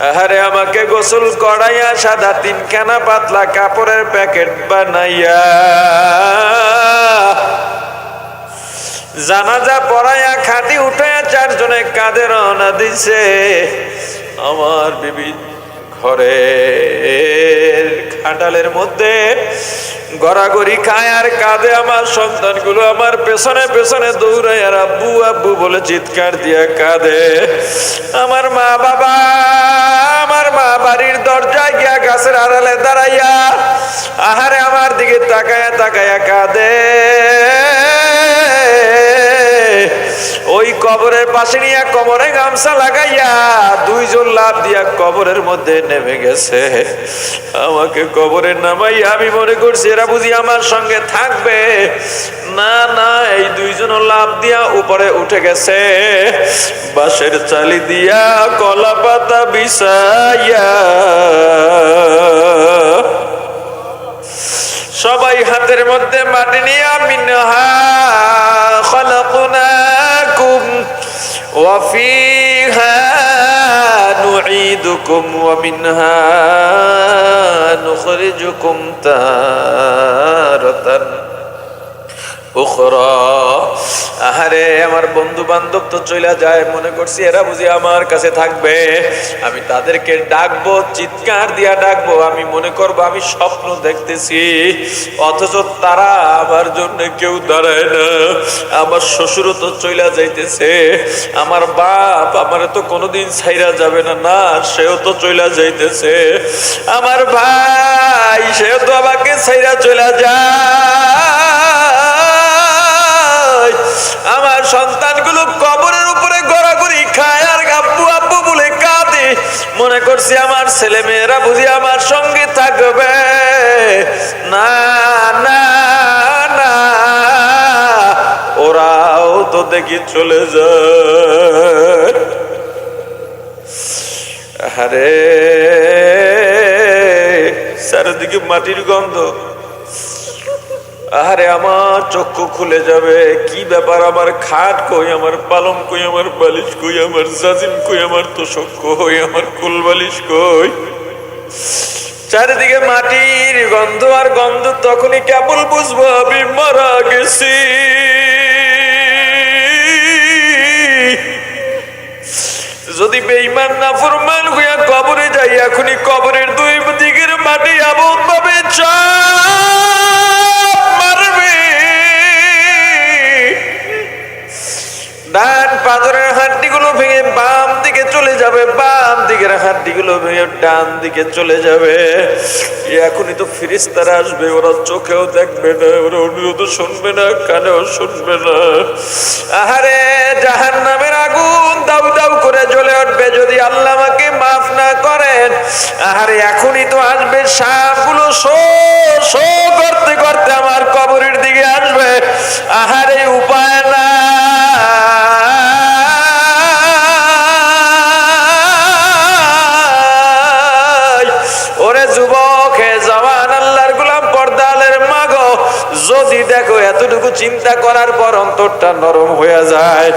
আহারে আমাকে গোসল করাইয়া সাদা তিনখানা পাতলা কাপড়ের প্যাকেট বানাইয়া জানাজা পড়াইয়া খাটি উঠাইয়া চারজনে কাঁধে রওনা দিছে। আমার বিবি ঘরের খাটালের মধ্যে গড়াগড়ি খায় আর কাঁদে। আমার সন্তানগুলো আমার পেছনে পেছনে দৌড়ায় আর আব্বু আব্বু বলে চিৎকার দিয়া কাঁদে। আমার মা বাড়ির দরজায় গিয়া গাছের আড়ালে দাঁড়াইয়া আহারে আমার দিকে তাকায়া তাকায়া কাঁদে। ওই কবরের পাশে নিয়ে কোমরে গামছা লাগাইয়া দুইজন লাফ দিয়া কবরের মধ্যে নেমে গেছে। আমাকে কবরে নামাইয়া আমি মনে করছি এরা বুঝি আমার সঙ্গে থাকবে। না না, এই দুইজন লাফ দিয়া উপরে উঠে গেছে। বাঁশের চালি দিয়া কলা পাতা বিছাইয়া সবাই হাতের মধ্যে মাটি নিয়ে মিনহা খালাকনাকুম ওয়া ফিহা নুঈদুকুম ওয়া মিনহা নুখরিজুকুম তারাতান উখরা। আহারে আমার বন্ধু বান্ধব তো চলে যায়, মনে করছি এরা বুঝি আমার কাছে থাকবে। আমি তাদেরকে ডাকবো, চিৎকার দিয়া ডাকবো, আমি মনে করবো আমি স্বপ্ন দেখতেছি, অথচ তারা আমার জন্য কেউ দাঁড়ায় না। আমার শ্বশুরও তো চলে যাইতেছে, আমার বাপ আমার তো কোনোদিন ছাইরা যাবে না, না সেও তো চলে যাইতেছে, আমার ভাই সেও তো আমাকে ছাইরা চলে যায়। আমার সন্তানগুলো কবরের উপরে গড়াগড়ি খায় আর আব্বু আব্বু বলে কাঁদে। মনে করছি আমার ছেলে মেয়েরা বুঝি আমার সঙ্গে থাকবে। না না না, ওরাও তো দেখি চলে যায়। আরে চারিদিকে মাটির গন্ধ। আরে আমার চক্ষু খুলে যাবে, কি ব্যাপার, আমার খাট কই, আমার পালং কই, আমার বালিশ কই, আমার জাজিম কই, আমার তোষক কই, আমার কুল বালিশ কই। চারিদিকে মাটির গন্ধ আর গন্ধ, তখনই কেবল বুঝবো আমি মারা গেছি। যদি বেঈমান নাফরমান হইয়া কবরে যাই, এখনই কবরের দুই দিকের মাটি এমন ভাবে মারবে, ডান পাঁজরের হাড্ডিগুলো ভেঙে বাম দিকে চলে যাবে, বাম দিকের হাড্ডিগুলো ভেঙে ডান দিকে চলে যাবে। এখনই তো ফেরেশতারা আসবে, ওরা চোখেও দেখবে না, ওরা অনুরোধ শুনবে না, কানেও শুনবে না। আহারে জাহান্নামের আগুন দাউ দাউ করে জ্বলে উঠবে যদি আল্লাহ আমাকে মাফ না করেন। আহারে এখনই তো আসবে, সাপগুলো শো শো করতে করতে আমার কবরের দিকে আসবে। আহারে উপায় না, ওরে যুবক হে জওয়ান আল্লাহর গোলাম পর্দালের মাগো, যদি দেখো এতটুকু চিন্তা করার পর অন্তরটা নরম হয়ে যায়।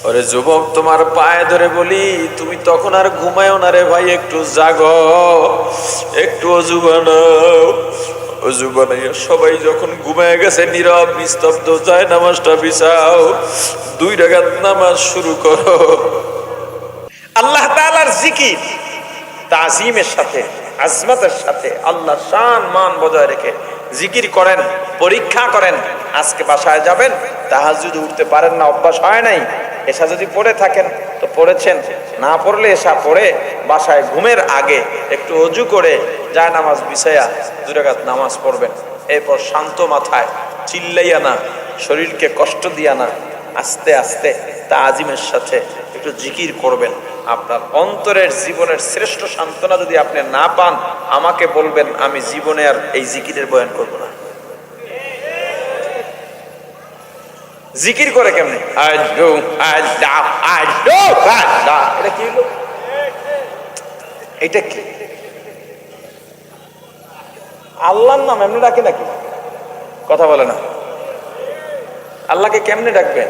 ওরে যুবক, তোমার পায়ে ধরে বলি, তুমি তখন আর ঘুমায়ও না রে ভাই, একটু জাগো, একটু অজু বানাও। অজু বানাইয়া সবাই যখন ঘুমায় গেছে, নীরব নিস্তব্ধ যায় নামাজটা বিছাও, 2 রাকাত নামাজ শুরু করো। আল্লাহ তাআলার জিকির তাজিমের সাথে, আজমতের সাথে, আল্লাহর শান মান বজায় রেখে জিকির করেন, পরীক্ষা করেন। আজকে বাসায় যাবেন, তাহাজ্জুদ উঠতে পারেন না, অভ্যাস হয় নাই, এশা যদি পড়ে থাকেন তো পড়েছেন, না পড়লে এশা পড়ে বাসায় ঘুমের আগে একটু অজু করে যায় নামাজ বিছায়া 2 রাকাত নামাজ পড়বেন। এরপর শান্ত মাথায়, চিল্লাইয়া না, শরীরকে কষ্ট দিয়া না, আস্তে আস্তে তাজিমের সাথে একটু জিকির করবেন। আপনার অন্তরের জীবনের শ্রেষ্ঠ সান্ত্বনা যদি আপনি না পান, আমাকে বলবেন, আমি জীবনে আর এই জিকিরের বয়ান করব না। জিকির করে কেমনে? এটা কি হলো? এটা কি আল্লাহর নাম এমনি ডাকে নাকি? কথা বলে না। আল্লাহকে কেমনে ডাকবেন?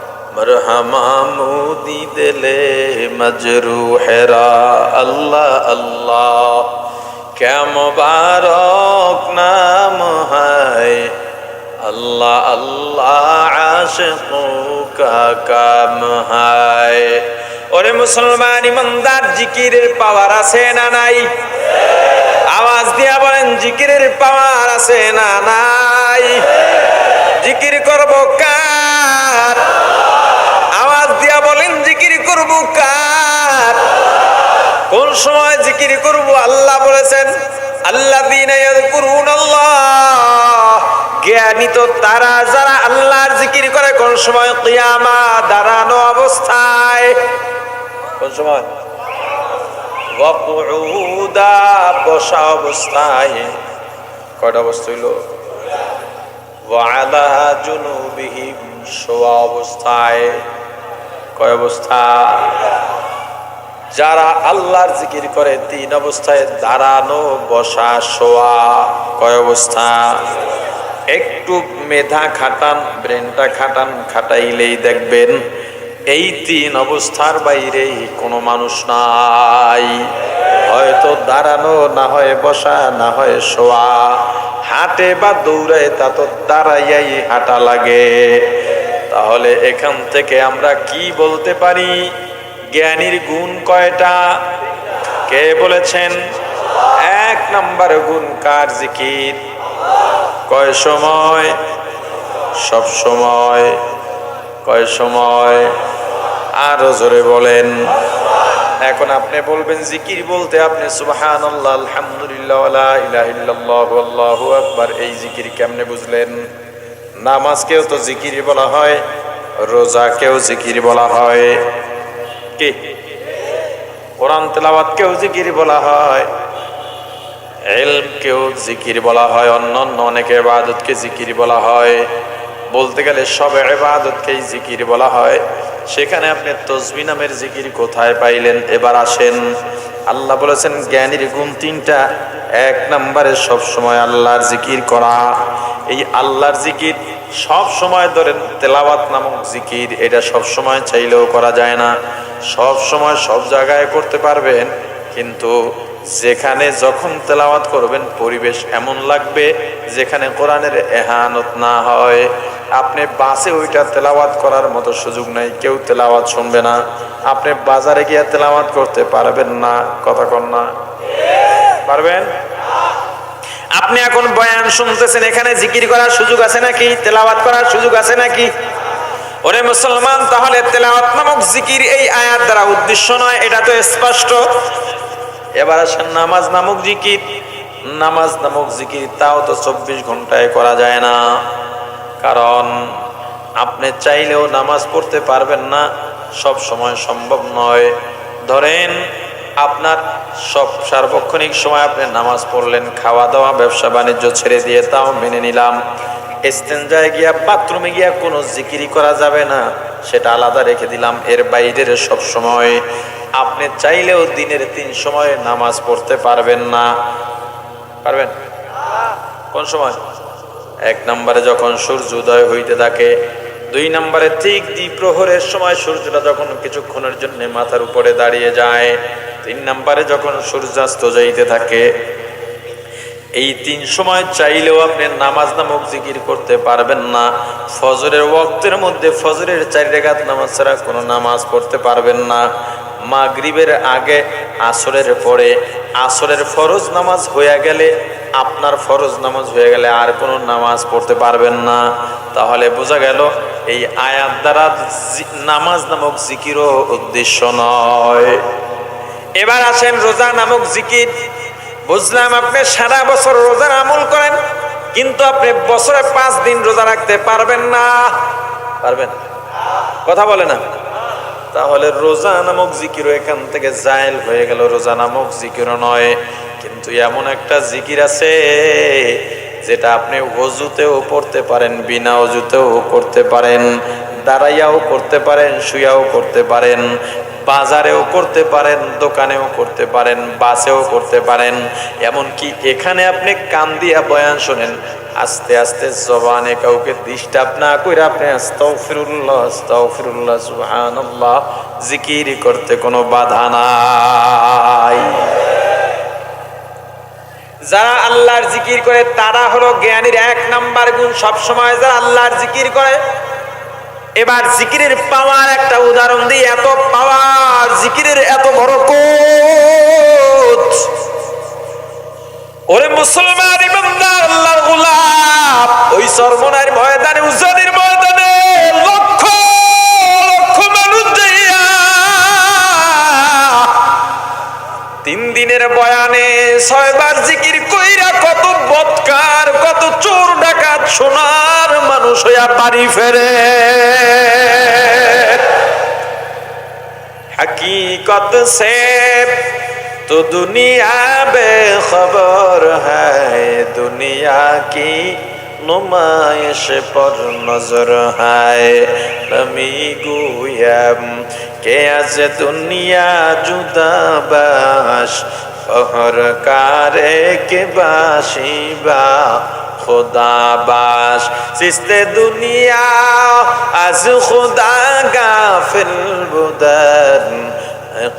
मरहमा मोदी दिले मजरूहरा अल्लाह अल्लाह क्या मुबारक नाम है अल्लाह अल्लाह आशिकों का काम है। ओरे मुसलमान ईमानदार जिकिरेर पाওয়ার আছে না নাই? आवाज দিয়া বলেন জিকিরের পাওয়ার আছে না নাই? জিকির করব কার? আওয়াজ দিয়া বলেন জিকির করব কার? কোন সময় জিকির করব? আল্লাহ বলেছেন আল্লাযীনা ইয়াযকুরুনাল্লাহ, জ্ঞানী তো তারা যারা আল্লাহর জিকির করে। কোন সময়? কিয়ামা, দাঁড়ানো অবস্থায়। কোন সময়? ওয়া কুউদা, বসা অবস্থায়। কয়টা অবস্থা হইল? ওয়া আলা জুনুবিহিম, শোয়া অবস্থায়। কয় অবস্থা? যারা আল্লাহর জিকির করে তিন অবস্থায়, দাঁড়ানো, বসা, শোয়া। কয় অবস্থা? একটু মেধা খাটান, ব্রেনটা খাটান, খাটাইলেই দেখবেন এই তিন অবস্থার বাইরে কোনো মানুষ নাই। হয়তো দাঁড়ানো, না হয় বসা, না হয় শোয়া। হাঁটে বা দৌড়ায় তা তো দাঁড়াইয়াই হাঁটা লাগে। তাহলে এখান থেকে আমরা কি বলতে পারি? জ্ঞানীর গুণ কয়টা? কে বলেছেন? এক নাম্বার গুণ কার? জিকির। কয় সময়? সব সময়। কয় সময়? আরো জোরে বলেন। এখন আপনি বলবেন জিকির বলতে আপনি সুবহানাল্লাহ, আলহামদুলিল্লাহ, ওয়া লা ইলাহা ইল্লাল্লাহ, আল্লাহু আকবার, এই জিকির কেমনে বুঝলেন? নামাজকেও তো জিকির বলা হয়, রোজাকেও জিকির বলা হয়, কি কোরআন তেলাওয়াতকেও জিকির বলা হয়, ইলমকেও জিকির বলা হয়, অন্যান্য অনেক ইবাদতকে জিকির বলা হয়। বলতে গেলে সব ইবাদতকেই জিকির বলা হয়। সেখানে আপনি তাসবিহ নামের জিকির কোথায় পাইলেন? এবার আসেন, আল্লাহ বলেছেন জ্ঞানীর গুণ তিনটা। এক নম্বরে সব সময় আল্লাহর জিকির করা। এই আল্লাহর জিকির সব সময় ধরেন তেলাওয়াত নামক জিকির, এটা সব সময় চাইলেও করা যায় না। সব সময় সব জায়গায় করতে পারবেন, কিন্তু যেখানে যখন তেলাওয়াত করবেন পরিবেশ এমন লাগবে যেখানে কোরআনের এহানত না হয়। আপনি বাসে ওইটা তেলাওয়াত করার মতো সুযোগ নাই, কেউ তেলাওয়াত শুনবে না। আপনি বাজারে গিয়ে তেলাওয়াত করতে পারবেন না। কথা কন না? পারবেন? আপনি এখন বয়ান শুনতেছেন, এখানে জিকির করার সুযোগ আছে নাকি? তেলাওয়াত করার সুযোগ আছে নাকি? ওরে মুসলমান, তাহলে তেলাওয়াত নামক জিকির এই আয়াত দ্বারা উদ্দেশ্য নয়, এটা তো স্পষ্ট। এবার আসেন নামাজ নামক জিকির। নামাজ নামক জিকির তাও তো 24 ঘন্টায় করা যায় না, কারণ আপনি চাইলেও নামাজ পড়তে পারবেন না, সব সময় সম্ভব নয়। ধরেন আপনার সব সার্বক্ষণিক সময় আপনি নামাজ পড়লেন, খাওয়া দাওয়া ব্যবসা বাণিজ্য ছেড়ে দিয়ে তাও মেনে নিলাম। ইস্তেঞ্জায় গিয়া, বাথরুমে গিয়া কোনো জিকিরই করা যাবে না, সেটা আলাদা রেখে দিলাম। এর বাইরের সব সময় আপনি চাইলেও দিনের 3 সময় নামাজ পড়তে পারবেন না। পারবেন? কোন সময়? এক নম্বরে যখন সূর্য উদয় হইতে থাকে, 2 নম্বরে ঠিক দ্বিপ্রহরের সময় সূর্যটা যখন কিছুক্ষণের জন্য মাথার উপরে দাঁড়িয়ে যায়, 3 নম্বরে যখন সূর্যাস্ত যাইতে থাকে। এই 3 সময় চাইলেও আপনি নামাজ নামক জিকির করতে পারবেন না। ফজরের ওয়াক্তের মধ্যে ফজরের 4 রাকাত নামাজ ছাড়া কোনো নামাজ পড়তে পারবেন না। মাগরিবের আগে, আসরের পরে, আসরের ফরজ নামাজ হয়ে গেলে, আপনার ফরজ নামাজ হয়ে গেলে আর কোনো নামাজ পড়তে পারবেন না। তাহলে বোঝা গেল এই আয়াত দ্বারা নামাজ নামক জিকিরও উদ্দেশ্য নয়। এবার আসেন রোজা নামক জিকির। বুঝলাম আপনি সারা বছর রোজার আমল করেন, কিন্তু আপনি বছরে 5 দিন রোজা রাখতে পারবেন না। পারবেন? কথা বলে না। তাহলে রোজা নামক জিকিরও এখান থেকে জায়েল হয়ে গেল, রোজা নামক জিকিরও নয়। কিন্তু এমন একটা জিকির আছে যেটা আপনি ওযুতেও পড়তে পারেন, বিনা ওযুতেও করতে পারেন, দাঁড়াইয়াও করতে পারেন, শুয়াও করতে পারেন। বাজারেও করতে পারেন, দোকানেও করতে পারেন, বাসেও করতে পারেন, এমনকি এখানে আপনি কান দিয়া বয়ান শোনেন, আস্তে আস্তে জবানে কাউকে ডিস্টার্ব না করে আপনি আস্তাগফিরুল্লাহ আস্তাগফিরুল্লাহ সুবহানাল্লাহ জিকির করতে কোনো বাধা নাই। যারা আল্লাহর জিকির করে তারা হলো জ্ঞানীর 1 নাম্বার গুণ, সব সময় যারা আল্লাহর জিকির করে। এবার জিকিরের পাওয়ার একটা উদাহরণ দিই, এত পাওয়ার জিকিরের, এত বরকত। ওরে মুসলমান ইমানদার আল্লাহর গোলাম, ওই চরমনার ময়দানে, উজানির ময়দানে লক্ষ লক্ষ মানুষ যাইয়া 3 দিনের বয়ানে 6 বার জিকির কইরা কত বদকার, কত চোর ডাকাত সোনার মানুষ হইয়া বাড়ি ফেরে। हकीकत से तो दुनिया बेखबर है, दुनिया की नुमाइश पर नजर है। नमी गुयम के आज दुनिया जुदा बाश, फहर कारे के बाशिबा खुदा बाश। सिस्ते दुनिया आज खुदा गाफिल बुदन,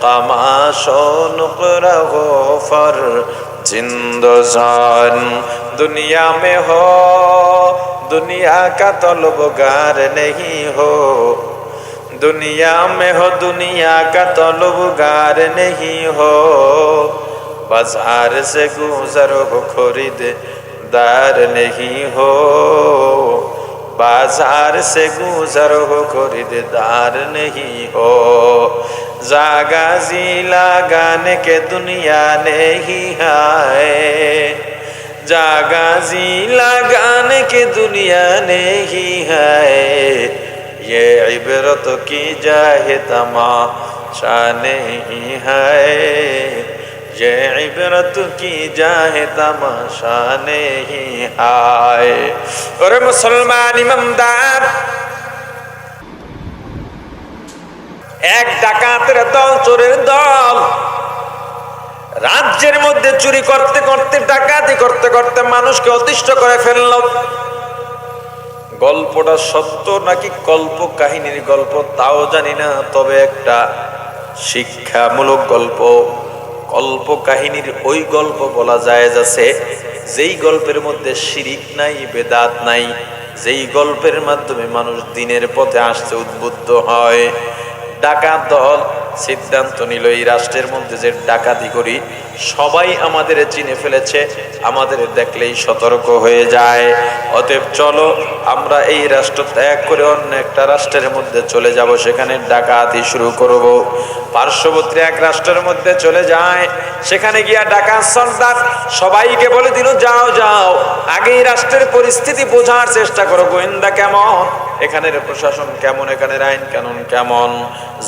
कमाशो नुकरा हो फर जिंदजान। दुनिया में हो दुनिया का तलबगार नहीं हो, दुनिया में हो दुनिया का तलबगार नहीं हो। बाजार से गुजर हो खरीद दार नहीं हो, बाजार से गुजर हो खरीदार नहीं हो। जागा जी लगाने के दुनिया नहीं है, जागा जी लगाने के दुनिया नहीं है। ये इबरत की जाए तमाशा नहीं है, ये इबरत की जाए तमाशा नहीं आए। और मुसलमान इमानदार, এক ডাকাতের দল, চোরের দল রাজ্যের মধ্যে চুরি করতে করতে, ডাকাতি করতে করতে মানুষকে অতিষ্ঠ করে ফেলল। গল্পটা সত্য নাকি কল্প কাহিনীর গল্প তাও জানি না, তবে একটা শিক্ষামূলক গল্প। কল্প কাহিনীর ওই গল্প বলা যায় আছে যেই গল্পের মধ্যে শিরিক নাই, বেদাত নাই, যেই গল্পের মাধ্যমে মানুষ দিনের পথে আসতে উদ্বুদ্ধ হয়। ডাকাত দল সিদ্ধান্ত নিল, এই রাষ্ট্রের মধ্যে যে ডাকাতি করি সবাই আমাদের চিনে ফেলেছে, আমাদের দেখলেই সতর্ক হয়ে যায়। অতএব চলো আমরা এই রাষ্ট্র ত্যাগ করে অন্য একটা রাষ্ট্রের মধ্যে চলে যাব, সেখানে ডাকাতি শুরু করব। পার্শ্ববর্তী এক রাষ্ট্রের মধ্যে চলে যায়, সেখানে গিয়া ডাকাত সর্দার সবাইকে বলে দিল, যাও যাও আগে এই রাষ্ট্রের পরিস্থিতি বোঝার চেষ্টা করো, গোয়েন্দা কেমন, এখানের প্রশাসন কেমন, এখানের আইন কানুন কেমন।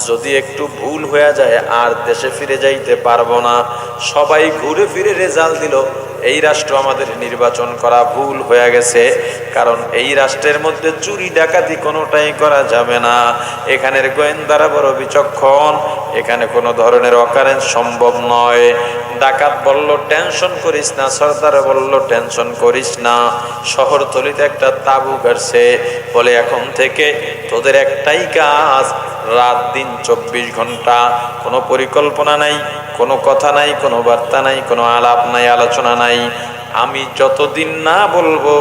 যদি একটু ভুল হয়ে যায় আর দেশে ফিরে যাইতে পারবো না। সবাই ঘুরে ফিরে রেজাল্ট দিল, এই রাষ্ট্র আমাদের নির্বাচন করা ভুল হয়ে গেছে, কারণ এই রাষ্ট্রের মধ্যে চুরি ডাকাতি কোনোটাই করা যাবে না। এখানের গোয়েন্দারা বড় বিচক্ষণ, এখানে কোনো ধরনের অকারেন্স সম্ভব নয়। ডাকাত বলল টেনশন করিস না, সর্দার বলল টেনশন করিস না। শহরতলিতে একটা তাঁবু গাড়ছে, বলে এখন থেকে তোদের একটাই কাজ, রাত দিন 24 ঘন্টা, কোনো পরিকল্পনা নাই, কোনো কথা নাই, কোনো বার্তা নাই, কোনো আলাপ নাই, আলোচনা নাই। আমি যতদিন না বলবো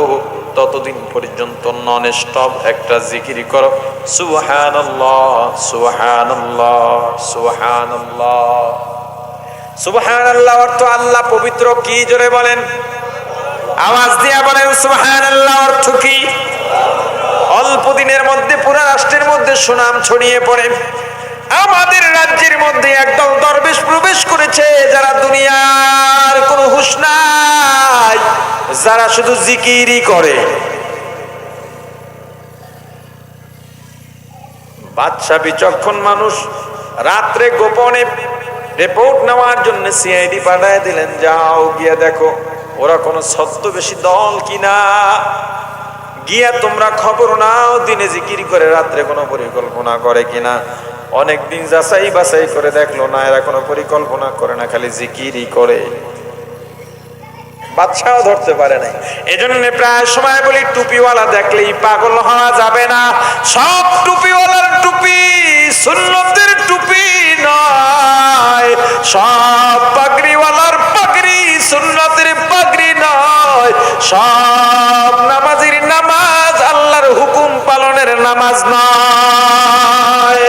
ততদিন পর্যন্ত নন স্টপ একটা জিকির করো, সুবহানাল্লাহ সুবহানাল্লাহ সুবহানাল্লাহ। সুবহানাল্লাহ অর্থ আল্লাহ পবিত্র, কি জোরে বলেন, আওয়াজ দিয়া বলেন সুবহানাল্লাহ অর্থ কি? অল্প দিনের মধ্যে পুরো রাষ্ট্রের মধ্যে সুনাম ছড়িয়ে পড়ে। আমাদের রাজ্যের মধ্যে একদল দরবেশ প্রবেশ করেছে, যারা দুনিয়ার কোনো হুঁশ নাই, যারা শুধু জিকিরই করে। বাদশা বিচক্ষণ মানুষ, রাত্রে গোপনে রিপোর্ট নেওয়ার জন্য সিআইডি পাঠায় দিলেন, যাও গিয়ে দেখো ওরা কোনো ছদ্মবেশী দল কিনা, গিয়া তোমরা খবর নাও দিনে জিকির করে রাত্রে কোনো পরিকল্পনা করে কিনা। অনেকদিন যাচাই বাছাই করে দেখলো না, এরা কোনো পরিকল্পনা করে না, খালি জিকিরই করে। বাদশাও ধরতে পারে নাই। এজন্য প্রায় সময় বলি টুপিওয়ালা দেখলেই পাগল হওয়া যাবে না। সব টুপিওয়ালার টুপি সুন্নতের টুপি নয়, সব পাগড়িওয়ালার পাগড়ি সুন্নতের পাগড়ি নয়, সব নামাজির নামাজ আল্লাহর হুকুম পালনের নামাজ নয়।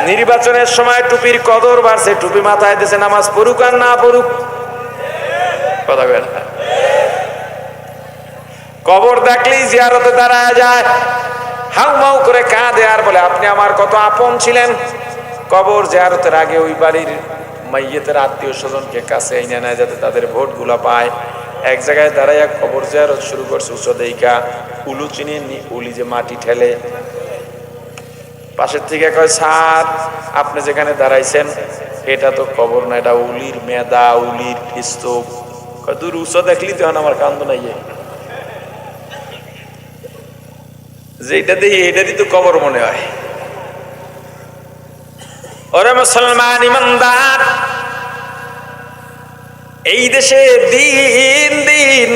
নির্বাচনের সময় টুপির কদর বাড়ছে, টুপি মাথায় দিয়েছে, নামাজ পড়ুক আর না পড়ুক, কথা বলেন। কবর দেখলেই জিয়ারতে দাঁড়ায় যায়, হাউমাউ করে কাঁদে আর বলে আপনি আমার কত আপন ছিলেন। কবর জিয়ারতের আগে ওই বাড়ির মাইয়েতের আত্মীয় স্বজনকে কাছে এনে নেয় যাতে তাদের ভোটগুলা পায়। এক জায়গায় দাঁড়াইয়া কবর জিয়ারত শুরু করছে, উচ্চদেইকা উলু চিনি উলি যে মাটি ঠেলে, পাশের থেকে কয় স্যার আপনি যেখানে দাঁড়াইছেন এটা তো কবর না, এটা উলির মেদা, উলির স্তূপ। দূর উৎস দেখলি তো আমার কান্দ নাই, যেটা দেখি এটারই তো কবর মনে হয়। ওরে মুসলমান ইমানদার, এই দেশে দিন দিন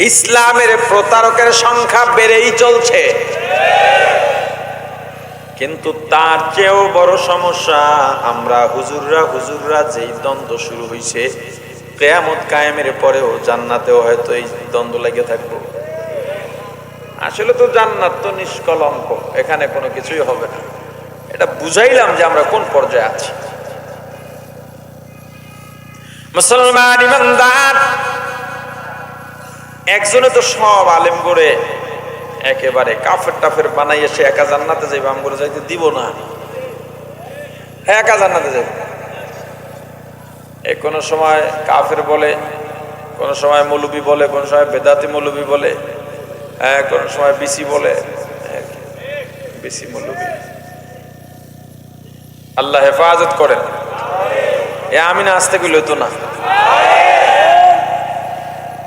ইসলামের প্রতারকের সংখ্যা বেড়েই চলছে, কিন্তু তার চেয়েও বড় সমস্যা আমরা হুজুররা যেই দ্বন্দ্ব শুরু হয়েছে, কিয়ামত কায়েমের পরেও জান্নাতেও হয়তো এই দ্বন্দ্ব লেগে থাকবো। আসলে তো জান্নাত তো নিষ্কলঙ্ক, এখানে কোনো কিছুই হবে না। এটা বুঝাইলাম যে আমরা কোন পর্যায়ে আছি। মুসলমান ইমানদার, একজনে তো সব আলেম করে একেবারে কাফের টাফের বানাইয়া সে একা জান্নাতে যাইবে, আমগুলো যাইতে দিব না, হ্যাঁ একা জান্নাতে যাইবে। কোনো সময় কাফের বলে, কোন সময় মৌলবি বলে, কোন সময় বেদাতি মৌলবি বলে, হ্যাঁ কোন সময় বিসি বলে, বিসি মৌলবি। আল্লাহ হেফাজত করেন। আমি না আসতে গেলে তো না।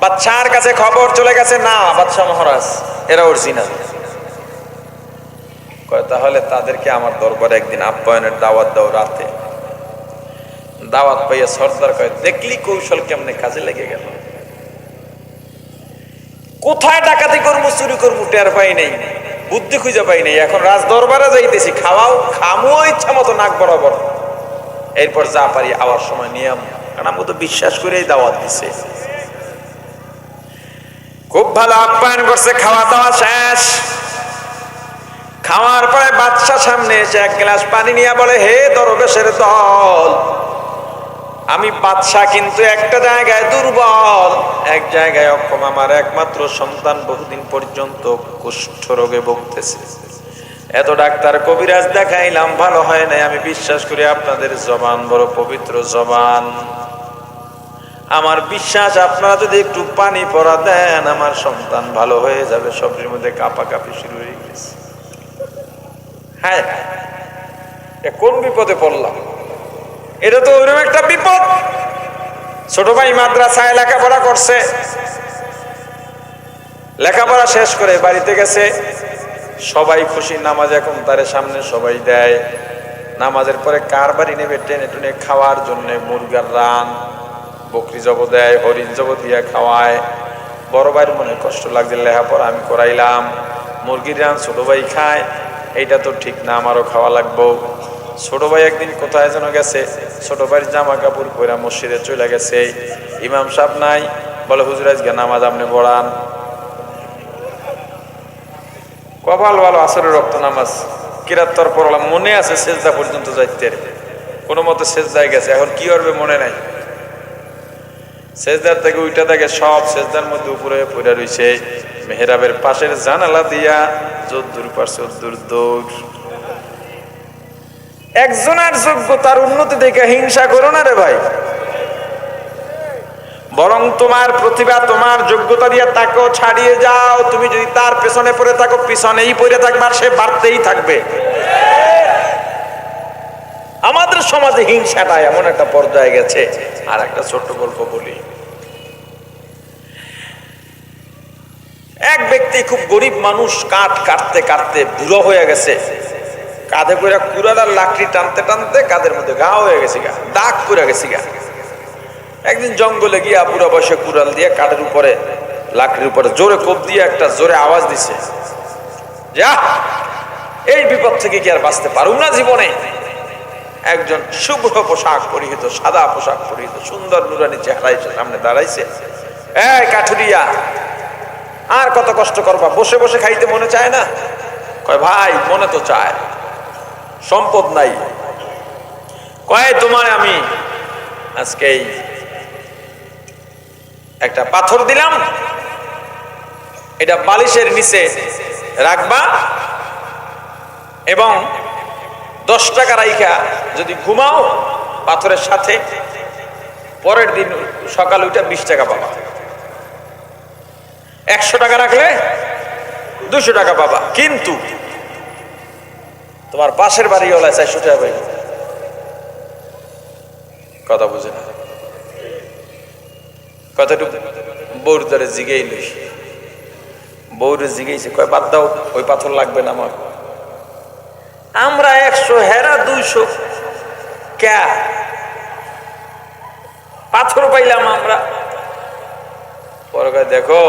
বাদশার কাছে খবর চলে গেছে, না বাদশাহ মহারাজ এরা অরিজিনাল। তাহলে তাদেরকে আমার দরবারে একদিন আপ্যায়নের দাওয়াত দাও। রাতে দাওয়াত পাইয়া সর্দার কয় দেখলি কৌশল কেমনে কাজে লেগে গেল। কোথায় ডাকাতি করবো চুরি করবো টের পাই নেই, বুদ্ধি খুঁজে পাই নেই। এখন রাজ দরবারে যাইতেছি, খামুও ইচ্ছা মতো নাক বরাবর, এরপর যা পারি আওয়ার সময় নিয়ম, কারণ আমি তো বিশ্বাস করেই দাওয়াত দিছে। খুব ভালো আপ্যায়ন করছে, খাওয়া দাওয়া শেষ। খাওয়ার পরে বাদশাহ সামনে এসে এক গ্লাস পানি নিয়ে বলে, হে দরবেশের দল, আমি বাদশাহ কিন্তু একটা জায়গায় দুর্বল, এক জায়গায় অক্ষম। আমার একমাত্র সন্তান বহুদিন পর্যন্ত কুষ্ঠ রোগে ভুগতেছে, এত ডাক্তার কবিরাজ দেখাইলাম ভালো হয় নাই। আমি বিশ্বাস করি আপনাদের জবান বড় পবিত্র জবান, আমার বিশ্বাস আপনারা যদি একটু পানি পড়া দেন আমার সন্তান ভালো হয়ে যাবে। সবের মধ্যে কাঁপাকাঁপি শুরু হয়ে গেছে। হ্যাঁ কোন বিপদে পড়লাম, এটা তো ওইরকম একটা বিপদ। ছোট ভাই মাদ্রাসায় লেখাপড়া করছে, লেখাপড়া শেষ করে বাড়িতে গেছে, সবাই খুশি। নামাজ এখন তার সামনে সবাই দেয়, নামাজের পরে কার বাড়ি নেবে টেনে টুনে খাওয়ার জন্য মুরগার রান, বকরি জব দেয়, হরিণ জব দিয়ে খাওয়ায়। বড় ভাইয়ের মনে কষ্ট লাগছে, লেখাপড়া আমি করাইলাম, মুরগির রান ছোট ভাই খায়, এইটা তো ঠিক না, আমারও খাওয়া লাগবো। ছোট ভাই একদিন কোথায় যেন গেছে, ছোট ভাইয়ের জামা কাপড় পরে মসজিদে চলে গেছে। ইমাম সাহেব নাই, বলে হুজুর আজকে নামাজ আপনি পড়ান। কপাল ভালো, আসরের রক্ত নামাজ কিরাত্তর পড়লাম, মনে আছে সেজদা পর্যন্ত যাইতে, কোনো মতে সেজদায় গেছে। এখন কি করবে মনে নাই, সেজদার থেকে উইটা থেকে সব সেজদার মধ্যে উপরে পড়ে রয়েছে। মেহরাবের পাশের জানালা দিয়া যদ্দূর পারছে অদ্দূর দৌড়। একজনের যোগ্যতার উন্নতি দেখে হিংসা করো না রে ভাই, বরং তোমার প্রতিভা তোমার যোগ্যতা দিয়ে তাকেও ছাড়িয়ে যাও। তুমি যদি তার পেছনে পড়ে থাকো, পিছনেই পড়ে থাকবে, আর সে বাড়তেই থাকবে। আমাদের সমাজে হিংসাটা এমন একটা পর্যায়ে গেছে। আর একটা ছোট্ট গল্প বলি। এক ব্যক্তি খুব গরিব মানুষ, কাঠ কাটতে কাটতে বুড়ো হয়ে গেছে, কাঁধে করে কুড়ালার লাকড়ি টানতে টানতে কাঁধের মধ্যে ঘা হয়ে গেছে, গা দাগ করে গেছে গা। একদিন জঙ্গলে গিয়ে বুড়া বয়সে কুড়াল দিয়ে কাঠের উপরে লাকড়ির উপরে জোরে কোপ দিয়ে একটা জোরে আওয়াজ দিছে, যা এই বিপদ থেকে কি আর বাঁচতে পারুম না জীবনে। একজন শুভ্র পোশাক পরিহিত, সাদা পোশাক পরিহিত, সুন্দর নুরানি চেহারা এসে সামনে দাঁড়াইছে। এই কাঠুরিয়া, আর কত কষ্ট করবা, বসে বসে খাইতে মনে চায় না? কয় ভাই মনে তো চায়, সম্পদ নাই। কয় তোমার আমি আজকে একটা পাথর দিলাম, এটা বালিশের নিচে রাখবা এবং 10 টাকা রাইখা যদি ঘুমাও পাথরের সাথে, পরের দিন সকালে উঠে 20 টাকা পাবা। 100 টাকা রাখলে 200 টাকা পাবা। কিন্তু তোমার পাশের বাড়িওয়ালা 400 টাকা পাইবে। কথা বুঝে না? কতটুকু বউর ধরে জিগেই লইস, বউরে জিগেইছে, কয় বাদ দাও, ওই পাথর লাগবে না আমার। আমরা 100 হেরা 200 কে পাথর পাইলাম আমরা। পরে দেখো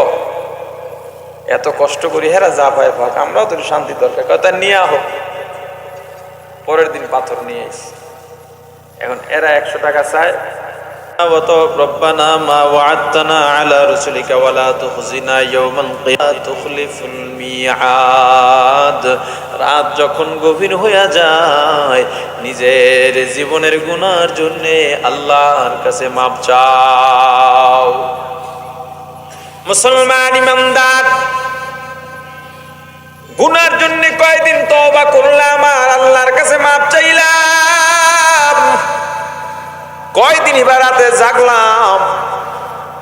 এত কষ্ট করি, হেরা যা পায় পাক, আমরাও তো শান্তি দরকার, কথা নিয়ে আহ। পরের দিন পাথর নিয়ে এসে এখন এরা 100 টাকা চায়। রব্বানা মা ওয়া'আদতানা আলা রাসূলিকা ওয়া লা তুখজিনা ইয়াওমাল কিয়ামাতি তুখলিফুল মিআদ। রাত যখন গভীর হয়ে যায়, নিজের জীবনের গুনার জন্য আল্লাহর কাছে মাপ চাও। মুসলমান ইমানদার, গুনার জন্য কয়দিন তওবা করলাম আর আল্লাহর কাছে মাপ চাইলাম, কয়দিন ইবাদতে জাগলাম,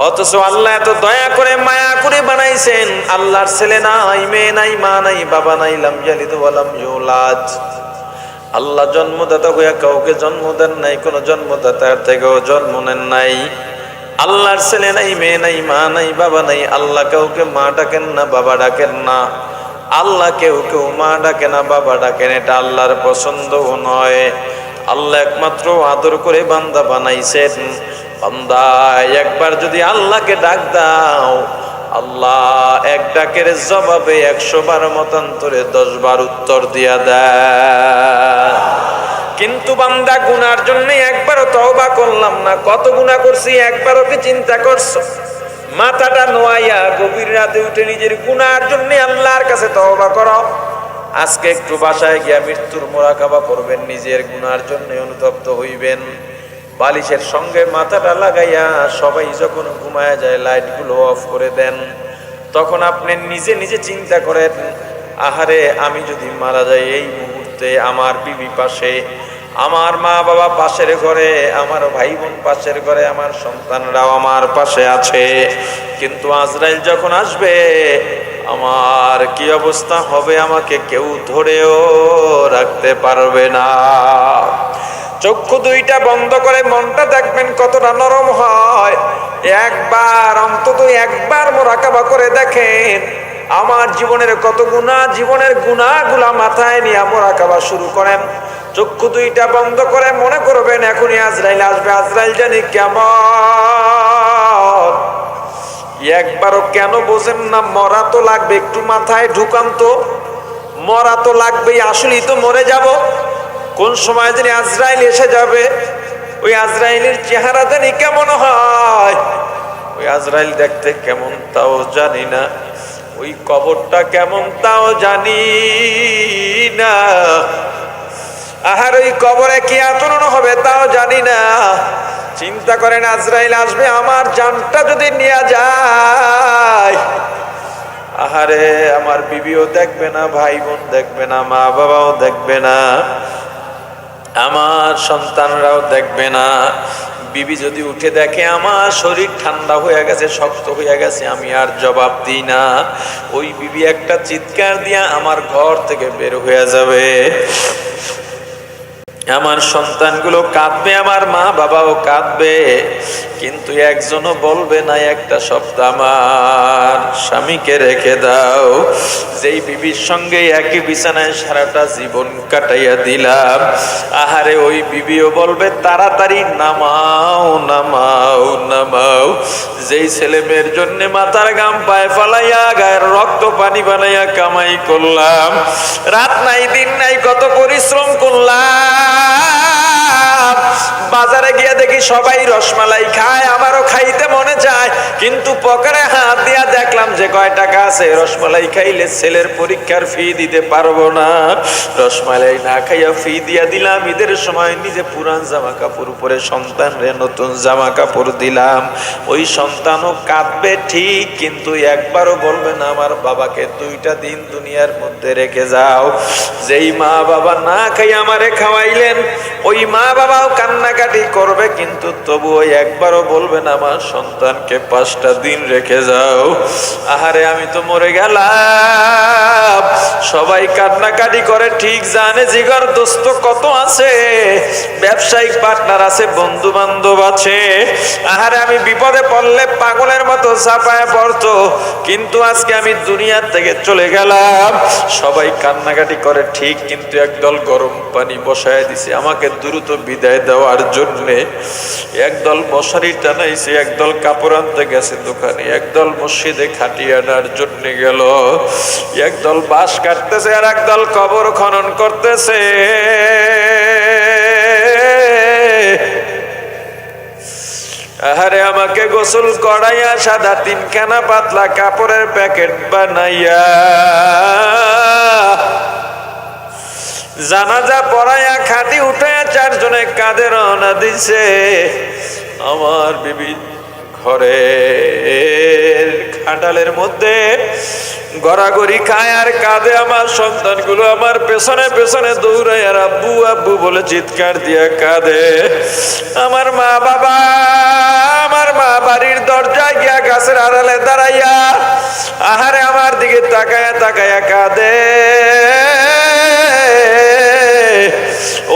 অথচ আল্লাহ এত দয়া করে মায়া করে বানাইছেন। আল্লাহর ছেলে নাই, মেয়ে নাই, মা নাই, বাবা নাই, লাম ইয়ালিদ ওয়া লাম ইউলাদ। আল্লাহ জন্মদাতা হইয়া কাউকে জন্ম দেন নাই, কোন জন্মদাতার থেকেও জন্ম নেন নাই। আল্লাহর ছেলে নাই, মেয়ে নাই, মা নাই, বাবা নাই। আল্লাহ কাউকে মা ডাকেন না, বাবা ডাকেন না। আল্লাহ কেউ কেউ মা ডাকে না, বাবা ডাকেন, এটা আল্লাহর পছন্দও নয়। আল্লাহ একমাত্র আদর করে বান্দা বানাইছেন। বান্দা একবার যদি আল্লাহকে ডাক দাও, আল্লাহ এক ডাকের জবাবে 100 বার মতান্তরে 10 বার উত্তর দিয়া দেয়। কিন্তু বান্দা গুনার জন্য একবারও তওবা করলাম না। কত গুনাহ করছি একবারও কি চিন্তা করছো? মাথাটা নোয়াইয়া গভীর রাতে উঠে নিজের গুনার জন্য আল্লাহর কাছে তওবা করো। আজকে একটু বাসায় গিয়া মৃত্যুর মোরাকাবা করবেন, নিজের গুনার জন্য অনুতপ্ত হইবেন। বালিশের সঙ্গে মাথাটা লাগাইয়া সবাই যখন ঘুমায় যায় লাইটগুলো অফ করে দেন, তখন আপনি নিজে নিজে চিন্তা করেন, আহারে আমি যদি মারা যাই এই মুহূর্তে, আমার বিবি পাশে, আমার মা বাবা পাশের ঘরে, আমার ভাই বোন পাশের ঘরে, আমার সন্তানরাও আমার পাশে আছে, কিন্তু আজরাইল যখন আসবে আমার কি অবস্থা হবে? আমাকে কেউ ধরেও রাখতে পারবে না। চক্ষু দুইটা বন্ধ করে মনটা দেখবেন কতটা নরম হয়। একবার অন্তত একবার মোরাকাবা করে দেখেন আমার জীবনের কত গুনাহ, জীবনের গুনাহগুলা মাথায় নিয়ে মোরাকাবা শুরু করেন। চক্ষু দুইটা বন্ধ করে মনে করবেন এখনই আজরাইল আসবে। আজরাইল জানি কেমন, একবারও কেন বোঝেন না? মরা তো লাগবে, একটু মাথায় ঢুকান তো, মরা তো লাগবেই, আসলেই তো মরে যাব। কোন সময় জানি আজরাইল এসে যাবে, ওই আজরাইলের চেহারা জানি কেমন হয়, ওই আজরাইল দেখতে কেমন তাও জানি না, ওই কবরটা কেমন তাও জানি না, আহার ওই কবরে কি আতরণ হবে তাও জানি না। চিন্তা করেন আজরাইল আসবে, আমার জানটা যদি নিয়ে যায়, আহারে আমার বিবিও দেখবে না, ভাই বোন দেখবে না, মা বাবাও দেখবে না, আমার সন্তানরাও দেখবে না। বিবি যদি উঠে দেখে আমার শরীর ঠান্ডা হয়ে গেছে, শক্ত হয়ে গেছে, আমি আর জবাব দিই না, ওই বিবি একটা চিৎকার দিয়া আমার ঘর থেকে বের হয়ে যাবে। আমার সন্তানগুলো কাঁদবে, আমার মা বাবাও কাঁদবে, কিন্তু একজনও বলবে না একটা শব্দ আমার স্বামীকে রেখে দাও। যেই বিবির সঙ্গে একই বিছানায় সারাটা জীবন কাটাইয়া দিলাম, আহারে ওই বিবিও বলবে তাড়াতাড়ি নামাও নামাও নামাও। যেই ছেলে মেয়ের জন্য মাথার ঘাম পায়ে ফালাইয়া গায়ের রক্ত পানি বানাইয়া কামাই করলাম, রাত নাই দিন নাই কত পরিশ্রম করলাম, বাজারে গিয়ে দেখি সবাই রসমালাই খায়, আমারও খাইতে মনে চায়, কিন্তু পকেটে হাত দিয়া দেখলাম যে কয় টাকা আছে, রসমালাই খাইলে ছেলের পরীক্ষার ফি দিতে পারবো না। রসমালাই না খাইয়া ফি দিয়া দিলাম, ঈদের সময় নিজে পুরান জামা কাপড় পরে সন্তানরে নতুন জামা কাপড় দিলাম। ওই সন্তানও কাঁদবে ঠিক, কিন্তু একবারও বলবে না আমার বাবাকে 2টা দিন দুনিয়ার মধ্যে রেখে যাও। যেই মা বাবা না খাই আমারে খাওয়াইলেন, ওই মা বাবাও কান্নাকাটি করবে, কিন্তু তবুও একবারও বলবে না আমার সন্তানকে 5টা দিন রেখে যাও। আহারে আমি তো মরে গেলাম। সবাই কান্নাকাটি করে ঠিক, জানে জিগর দোস্ত কত আছে, ব্যবসায়িক পার্টনার আছে, বন্ধু বান্ধব আছে। আহারে আমি বিপদে পড়লে পাগলের মতো ঝাঁপায় পড়তো, কিন্তু আজকে আমি দুনিয়ার থেকে চলে গেলাম। সবাই কান্নাকাটি করে ঠিক, কিন্তু একদল গরম পানি বসায় দিছে আমাকে দ্রুত বিদায় দেওয়ার জন্যে। একদল মশারি টানাইছে, একদল কাপড় আনতে গেছে দোকানে, একদল মসজিদে খাটিয়ে আনার জন্য গেল, একদল বাঁশ কাটতেছে আর একদল কবর খনন করতেছে। আহারে আমাকে গোসল করাইয়া সাদা 3খানা পাতলা কাপড়ের প্যাকেট বানাইয়া জানাজা পড়াইয়া খাটি উঠাইয়া 4 জনে কাঁধে রওনা দিছে। আমার বিবি ঘরের খাটালের মধ্যে গড়াগড়ি খায় আর কাঁদে, আমার সন্তানগুলো আমার পেছনে পেছনে দৌড়ায় আর আব্বু আব্বু বলে চিৎকার দিয়া কাঁদে। আমার মা বাবা, আমার মা বাড়ির দরজায় গিয়া গাছের আড়ালে দাঁড়াইয়া আহারে আমার দিকে তাকায়া তাকায়া কাঁদে।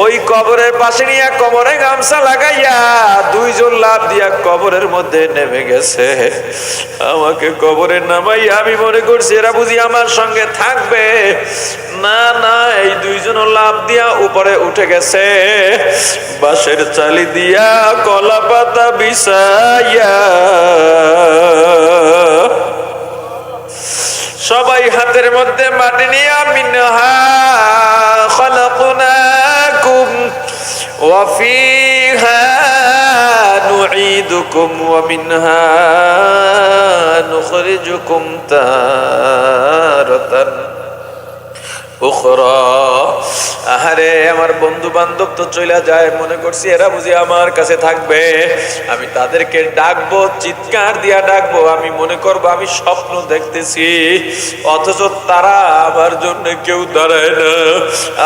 ওই কবরের পাশে নিয়ে কোমরে গামছা লাগাইয়া 2 জন লাফ দিয়া কবরের মধ্যে নেমে গেছে। আমাকে কবরে নামাইয়া আমি মনে করছি এরা বুঝি আমার সঙ্গে থাকবে, না না, এই 2 জন লাফ দিয়া উপরে উঠে গেছে। বাঁশের চালি দিয়া কলা পাতা বিছাইয়া সবাই হাতের মধ্যে মাটি নিয়ে মিনহা খালাকনাকুম ওয়া ফিহা নুঈদুকুম ওয়া মিনহা নুখরিজুকুম তারাতান উখরা। আহারে আমার বন্ধু বান্ধব তো চলে যায়, মনে করছি এরা বুঝি আমার কাছে থাকবে, আমি তাদেরকে ডাকবো, চিৎকার দিয়া ডাকবো, আমি মনে করবো আমি স্বপ্ন দেখতেছি, অথচ তারা আমার জন্য কেউ দাঁড়ায় না।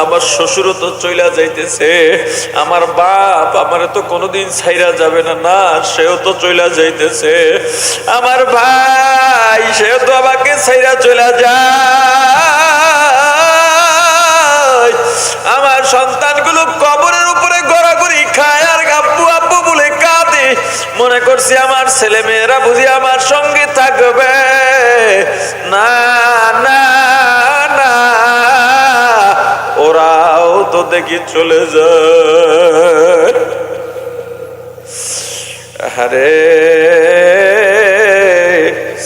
আমার শ্বশুরও তো চলে যাইতেছে, আমার বাপ আমার তো কোনোদিন ছাইরা যাবে না, না সেও তো চলে যাইতেছে, আমার ভাই সেও তো আমাকে ছাইরা চলে যায়। আমার সন্তানগুলো কবরের উপরে গড়াগড়ি খায় আর আব্বু আব্বু বলে কাঁদে, মনে করছি আমার ছেলে মেয়েরা বুঝি আমার সঙ্গে থাকবে, না না না, ওরাও তো দেখি চলে যায়। আরে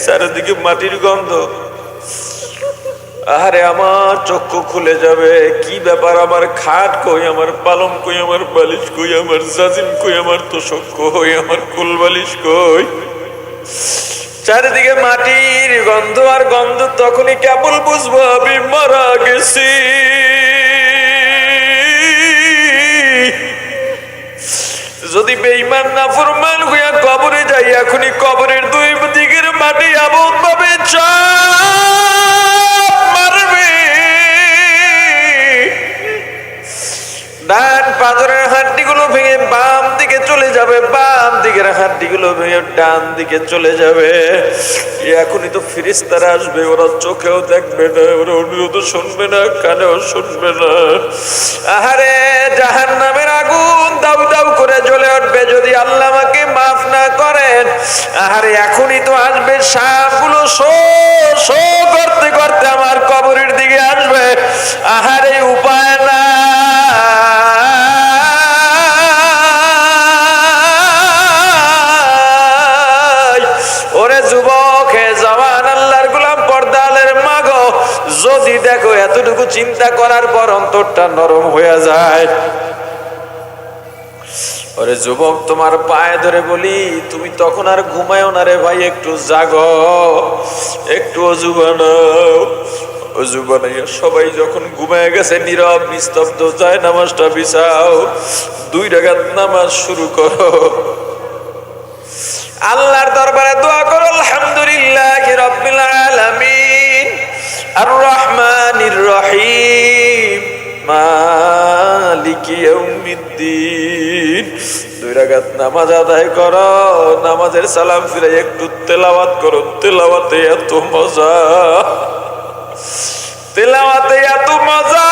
চারিদিকে মাটির গন্ধ, আরে আমার চক্ষু খুলে যাবে, কি ব্যাপার, আমার খাট কই, আমার পালং কই, আমার বালিশ কই, আমার জাজিম কই, আমার তোষক কই, আমার কুল বালিশ কই। চারিদিকে মাটির গন্ধ আর গন্ধ, তখনই কেবল বুঝবো আমি মারা গেছি। যদি বেঈমান নাফরমান হইয়া কবরে যাই, এখনই কবরের 2 দিকের মাটি এমন ভাবে মারবে, ডান পাঁজরের হাড্ডিগুলো ভেঙে বাম দিকে চলে যাবে, বাম দিকে দিকের হাড্ডিগুলো ভেঙে ডান দিকে চলে যাবে। এখনই তো ফেরেশতারা আসবে, ওরা চোখেও দেখবে না, ওরা অনুরোধ শুনবে না, কানেও শুনবে না। আহারে জাহান্নামের আগুন দাউ দাউ করে জ্বলে উঠবে যদি আল্লাহ আমাকে মাফ না করেন। আহারে এখনই তো আসবে, সাপগুলো শো শো করতে করতে আমার কবরের দিকে আসবে। আহারে উপায় না, ওরে যুবক হে জওয়ান আল্লাহর গোলাম পর্দালের মাগো, যদি দেখো এতটুকু চিন্তা করার পর অন্তরটা নরম হয়ে যায়। ওরে যুবক, তোমার পায়ে ধরে বলি, তুমি তখন আর ঘুমায়ও না রে ভাই, একটু জাগো, একটু অজু বানাও। অজু বানাইয়া সবাই যখন ঘুমায় গেছে, নীরব নিস্তব্ধ যায় নামাজটা বিছাও, 2 রাকাত নামাজ শুরু করো, আল্লাহর দরবারে দোয়া করো। আলহামদুলিল্লাহি রাব্বিল আলামিন আর রহমানির রহিম মালিকি ইয়াউমিদ্দিন। 2 রাকাত নামাজ আদায় করো, নামাজের সালাম ফিরে একটু তেলাওয়াত করো। তেলাওয়াতে এত মজা, তেলাওয়াতে এত মজা,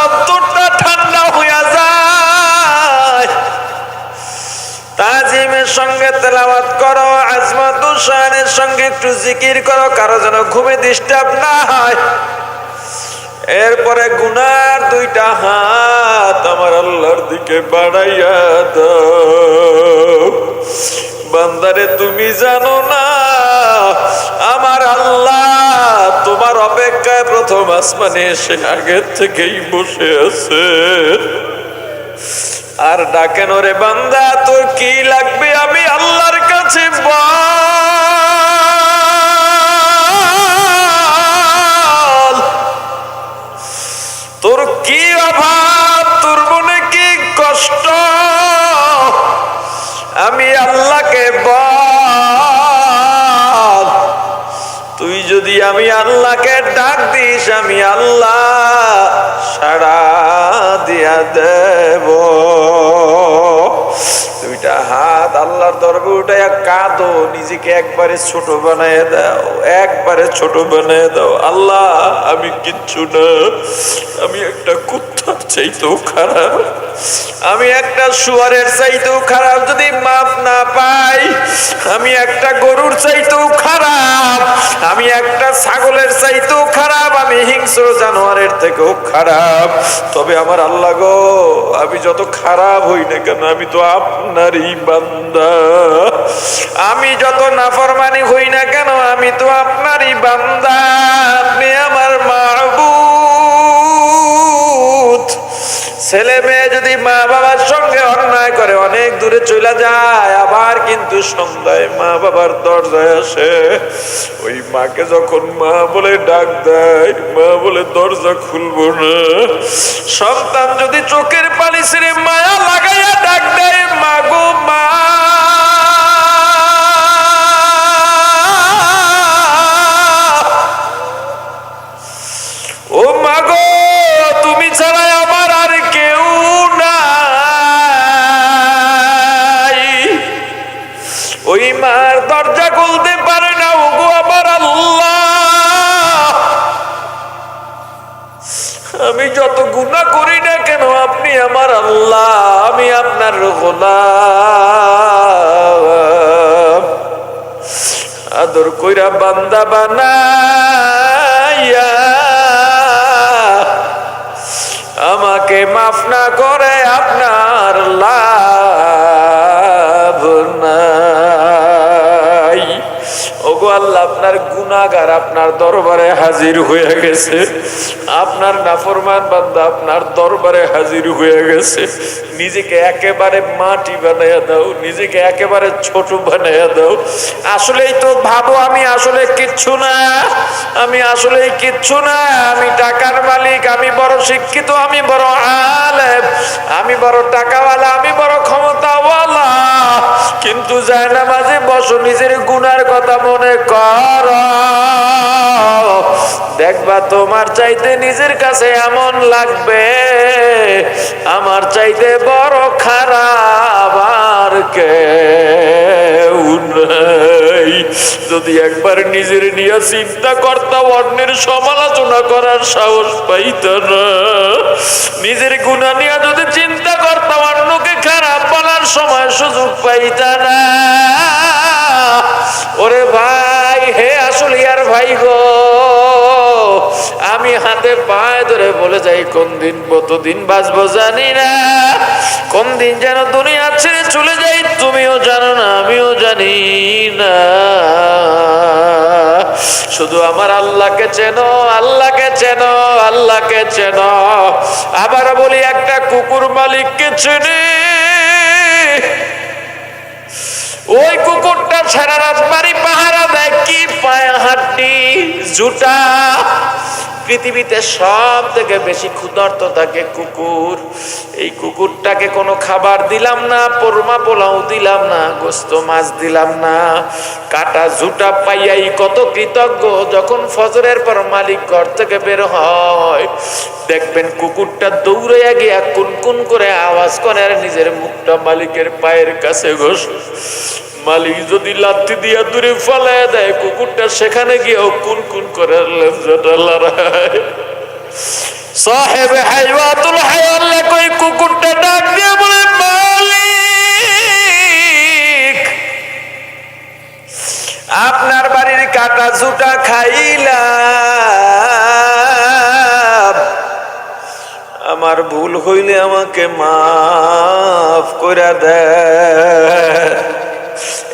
অন্তরটা ঠান্ডা হয়ে যায়। তাজিমের সঙ্গে তেলাওয়াত করো, আজমাতু শানের সঙ্গে একটু জিকির করো, কারো যেন ঘুমে ডিস্টার্ব না হয়। এরপরে গুনার 2টা হাত আমার আল্লাহর দিকে বাড়াইয়া দাও। বান্দারে তুমি জানো না, আমার আল্লাহ তোমার অপেক্ষায় প্রথম আসমানে এসে আগের থেকেই বসে আছে আর ডাকেন, ওরে বান্দা তোর কি লাগবে আমি আল্লাহর কাছে বল, তোর কি অভাব, তোর মনে কি কষ্ট, আমি আল্লাহকে বল। তুই যদি আমি আল্লাহকে ডাক দিস, আমি আল্লাহ সাড়া দিয়া দেব। 2টা হাত আল্লাহর দরবারে উঠাইয়া কাঁদো, নিজেকে একবারে ছোট বানায় দাও, একবারে ছোট বানায় দাও। আল্লাহ আমি কিচ্ছু না, আমি একটা কুত্তার চাইতেও খারাপ, আমি একটা শুয়ারের চাইতেও খারাপ, যদি মাফ না পাই আমি একটা গরুর চাইতেও খারাপ, আমি একটা ছাগলের চাইতেও খারাপ, আমি হিংস্র জানোয়ারের থেকেও খারাপ। তবে আমার আল্লাহ গো, আমি যত খারাপ হই না কেন, আমি তো আপনারই বান্দা। আমি যত নাফরমানি হই না কেন, আমি তো আপনারই বান্দা। আপনি আমার মাবুদ। ছেলে মেয়ে যদি মা বাবার সঙ্গে অন্যায় করে অনেক দূরে চলে যায়, আবার কিন্তু সন্ধ্যায় মা বাবার দরজায় আসে। ওই মাকে যখন মা বলে ডাক দেয়, মা বলে দরজা খুলবো না। সন্তান যদি চোখের পানি ছেড়ে মায়া লাগাইয়া ডাক দেয়, মা গো মা, ও মা গো তুমি ছাড়া আমার আর কেউ নাই, ওই মার দরজা খুলতে পারে না। ও গো আমার আল্লাহ, আমি যত গুনাহ করি না কেন, আপনি আমার আল্লাহ, আমি আপনার গোলাম। আদর কইরা বান্দা বানাইয়া আমাকে মাফ না করে আপনার লাভ নাই। ওগো আল্লাহ, আপনার গুনাহগার আপনার দরবারে হাজির হয়ে গেছে, আপনার নাফরমান বান্দা আপনার দরবারে হাজির হয়ে গেছে। নিজেকে একেবারে মাটি বানাইয়া দাও, নিজেকে একেবারে ছোট বানাইয়া দাও। আসলেই তো ভাবো আমি আসলে কিচ্ছু না, আমি আসলেই কিচ্ছু না। আমি টাকার মালিক, আমি বড় শিক্ষিত, আমি বড় আলেম, আমি বড় টাকাওয়ালা, আমি বড় ক্ষমতাওয়ালা, কিন্তু যায় না মাঝে বসো, নিজের গুনার কথা মনে কর, দেখবা তোমার চাইতে নিজের কাছে এমন লাগবে আমার চাইতে বড় খারাপ আর কেউ নাই। যদি একবার নিজের নিয়ে চিন্তা করতাম, অন্যের সমালোচনা করার সাহস পাইতাম না। নিজের গুনাহ নিয়ে যদি চিন্তা করতাম, অন্যকে খারাপ বলার সময় সুযোগ পাইতাম না। ওরে ভাই, হে আসলে আর ভাই গো, আমি হাতে পায়ে ধরে বলে যাই, কোন দিন কতদিন বাঁচবো জানি না, কোন দিন যেন দুনিয়া ছেড়ে চলে যাই, তুমিও জানো না, আমিও জানি না। শুধু আমার আল্লাহকে চেনো, আল্লাহকে চেনো, আল্লাহকে চেনো। আবার বলি, একটা কুকুর মালিককে চেনে, ওই কুকুরটা সারা রাত বাড়ি পাহারা দেয়, কি পায়া হাড্ডি জুটা। পৃথিবীতে সব থেকে বেশি ক্ষুধার্ত থাকে কুকুর। এই কুকুরটাকে কোনো খাবার দিলাম না, পোরমা পোলাও দিলাম না, গোস্ত মাছ দিলাম না, কাটা জুটা পাইয়াই কত কৃতজ্ঞ। যখন ফজরের পর মালিক ঘর থেকে বের হয়, দেখবেন কুকুরটা দৌড়াইয়া গিয়া কুনকুন করে আওয়াজ করে আর নিজের মুখটা মালিকের পায়ের কাছে ঘষ। মালিক যদি লাথি দিয়া দূরে ফেলায় দেয়, কুকুরটা সেখানে গিয়েও কুনকুন করে লেজটা লড়ায়। সাহেবে হাইওয়াতুল হায়াল কই কুকুরটা ডাক দিয়ে বলে, মালিক, আপনার বাড়ির কাটা জুটা খাইলাম, আমার ভুল হইলে আমাকে মাফ করে দেন।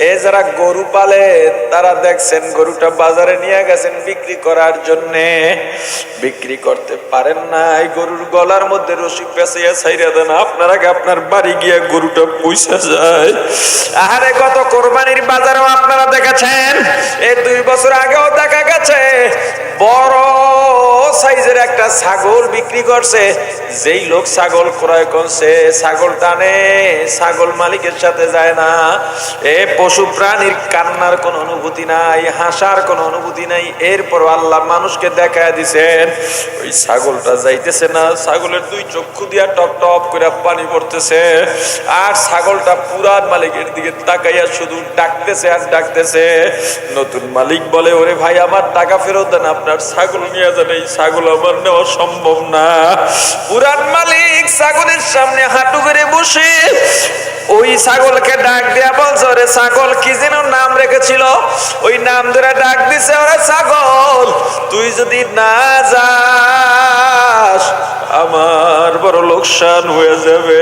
এ যারা গরু পালে তারা দেখছেন গরুটা বাজারে নিয়ে গেছেন বিক্রি করার জন্য, বিক্রি করতে পারেন না, এই গরুর গলার মধ্যে রশি পেঁচাইয়া ছাইরা দেন, আপনার আগে আপনার বাড়ি গিয়া গরুটা পয়সা যায়। আরে গত কোরবানির বাজারেও আপনারা দেখেছেন, এই 2 বছর আগেও দেখা গেছে বড় সাইজের একটা ছাগল বিক্রি করছে। যেই লোক ছাগল ক্রয় করছে, ছাগল টানে, ছাগল মালিকের সাথে যায় না। এ পশু প্রাণীর কান্নার কোন অনুভূতি নাই, হাসার কোন অনুভূতি নাই। এরপর আল্লাহ মানুষকে দেখায় দিছেন, ওই ছাগলটা যাইতেছে না, ছাগলের 2 চক্ষু দিয়া টপ টপ করে পানি পড়তেছে, আর ছাগলটা পুরান মালিকের দিকে তাকাইয়া শুধু ডাকতেছে আর ডাকতেছে। নতুন মালিক বলে, ওরে ভাই, আমার টাকা ফেরত দেন, আপনার ছাগল নিয়ে যান, এই ছাগল আমার নেওয়া সম্ভব না। পুরান মালিক ছাগলের সামনে হাঁটু করে বসে ওই ছাগলকে ডাক দেয়া বলছে, ওরে ছাগল, কি যেন নাম রেখেছিল, ওই নাম ধরে ডাক দিছে, ওরে ছাগল, তুই যদি না যাস আমার বড় লোকসান হয়ে যাবে।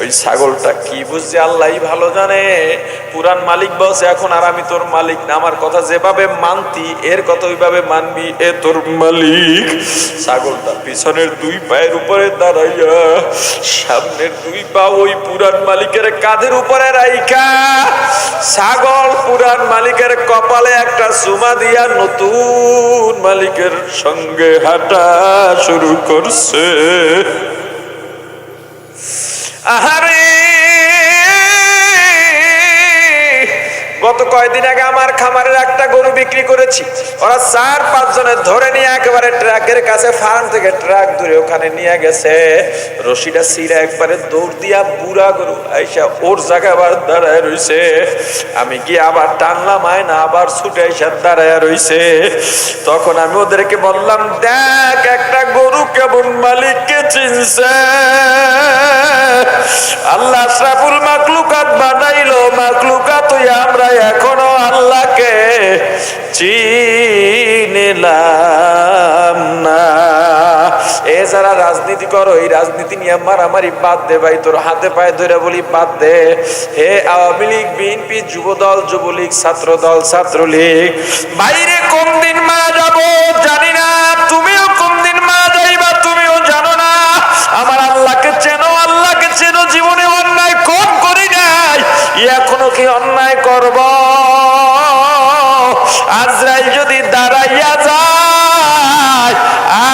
ওই ছাগলটা কি বুঝছে আল্লাহই ভালো জানে। পুরান মালিক বলছে, এখন আর আমি তোর মালিক না, আমার কথা যেভাবে মানতি এর কথা ওইভাবে মানবি, এ তোর মালিক। ছাগলটা পিছনের 2 পায়ের উপরে দাঁড়াইয়া সামনের 2 পা ওই পুরান মালিকের কাঁধের উপরে রাইখা ছাগল পুরান মালিকের কপালে একটা চুমা দিয়া নতুন মালিকের সঙ্গে হাঁটা শুরু করছে। আহারে, গত কয়েকদিন আগে আমার খামারের একটা গরু বিক্রি করেছি, ওরা 4-5 জনের ধরে নিয়ে একেবারে ট্রাকের কাছে, ফার্ম থেকে ট্রাক দূরে ওখানে নিয়ে গেছে। রশিটা ছিঁড়ে একবারে দৌড় দিয়া বুড়া গরু আইসা ওর জায়গায় আবার দাঁড়ায় রইছে। আমি গিয়ে আবার টানলাম, আয়না আবার ছুটে আইসা দাঁড়ায় রইছে। তখন আমি ওদেরকে বললাম, দেখ একটা গরু কেমন মালিককে চিনছে। আল্লাহ আশরাফুল মাখলুকাত বানাইলো, মাখলুকাত আমরা এখনো আল্লাহকে চিনিলাম না। এ যারা রাজনীতি করো, এই রাজনীতি নিয়ে মারামারি বাদ দে ভাই, তোর হাতে পায়ে ধরে বলি বাদ দে। হে আওয়ামী লীগ, বিএনপি, যুবদল, যুবলীগ, ছাত্রদল, ছাত্রলীগ, বাইরে কোন দিন মারা যাবো জানি না, তুমিও কোন দিন মারা যাইবা তুমিও জানো না। আমার আল্লাহকে চেনো, আল্লাহকে চেনো। জীবনে অন্যায় কম করি নাই, এখনো কি অন্যায় করব? আজরাইল যদি দাঁড়াইয়া যায়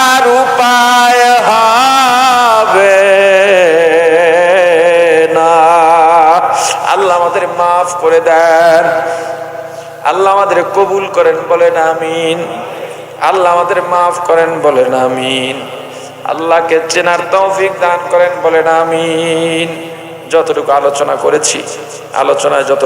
আর উপায় হবে না। আল্লাহ আমাদের মাফ করে দেন, আল্লাহ আমাদের কবুল করেন, বলেন আমিন। আল্লাহ আমাদের মাফ করেন, বলেন আমিন। আল্লাহকে চেনার তৌফিক দান করেন, বলেন আমিন। যতটুকু আলোচনা করেছি, আলোচনায় যত